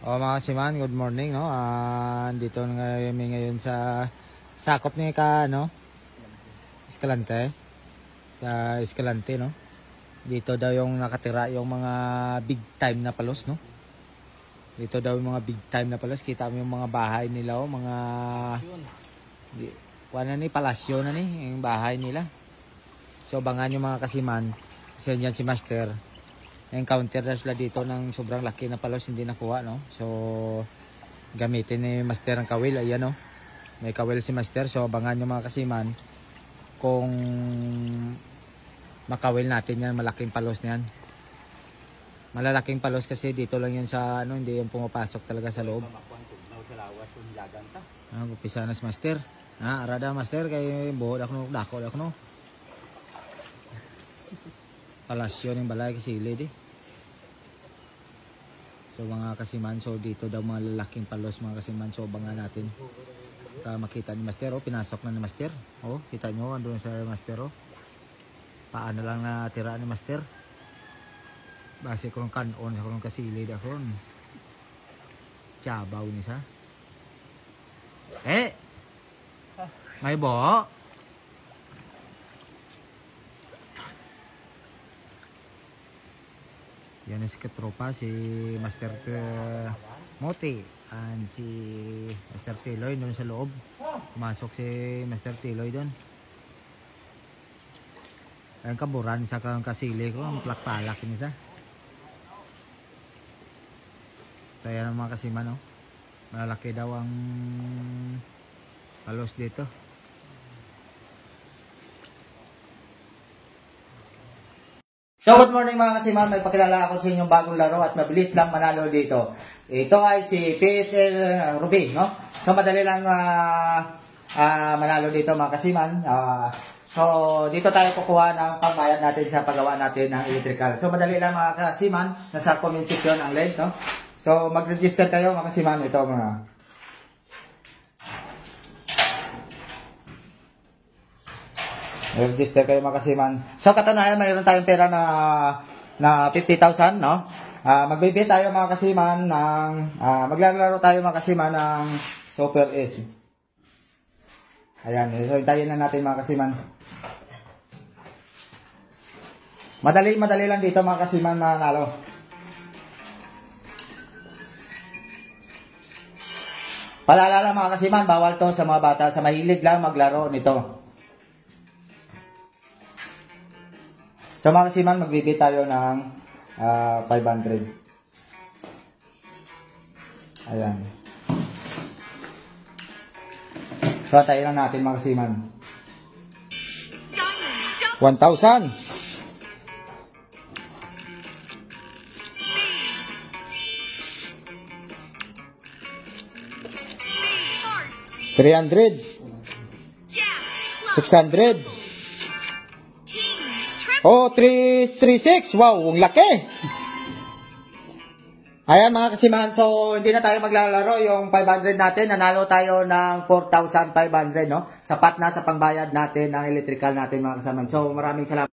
O mga kasiman, good morning, no? Dito ngayon sa sakop ni Escalante. Sa Escalante, no? Dito daw yung nakatira yung mga big time na palos, no? Dito daw yung mga big time na palos. Kita mo yung mga bahay nila, oh, mga palasyo na ni, yung bahay nila. So bangan yung mga kasiman. Kasi yan si Master. Encounter na sila dito ng sobrang laki na palos, hindi nakuha, no? So gamitin ni Master ang kawil. Ayan, no? May kawil si Master. So abangan yung mga kasiman kung makawil natin yan, malaking palos niyan. Malalaking palos kasi dito lang yun sa hindi yung pumapasok talaga sa loob. Upisa na si Master. Arada Master kay buhod ako dako no. Palasyo ng balay kasi silid eh. So mga kasiman, so dito daw mga lalaking palos mga kasiman. So abangan natin. Makita ni Master, oh, pinasok na ni Master. Oh, kita nyo, andun sa Master, oh. Paano lang natira ni Master. Base ko ng kanon, ako ng kasilid ako. Chabaw ni sa. May bo. Yan si katropa, si Master Moti and si Master Tiloy doon sa loob. Pumasok si Master Tiloy doon. Ang kaburan sa kasili ko, ang plakpalak ini sa. So yan ang mga kasiman, no? Malalaki daw ang palos dito. So good morning mga kasiman, may pakilala ako sa inyong bagong laro at mabilis lang manalo dito. Ito ay si PSL Ruby, no? So madali lang manalo dito mga kasiman. So dito tayo kukuha ng pangbayad natin sa paggawa natin ng electrical. So madali lang mga kasiman, nasa comment section ang link, no? So mag-register tayo mga kasiman, ito mga register kayo mga kasiman. So katunayan, mayroon tayong pera na 50,000, no? Magbibigay tayo mga kasiman ng maglalaro tayo mga kasiman ng Super S. Ayan, so hintayin na natin mga kasiman. Madali lang dito mga kasiman manalo. Paalala mga kasiman, bawal to sa mga bata, sa mahilig lang maglaro nito. So mga kasiman, magbibigay tayo ng 500. Ayan. So tayo lang natin mga kasiman. 1,000. 300. 600. Oh, 336. Wow, ang laki. Ayan mga kasiman, so hindi na tayo maglalaro yung 500 natin. Nanalo tayo ng 4,500, no? Sapat na sa pangbayad natin ng electrical natin mga kasiman. So maraming salamat.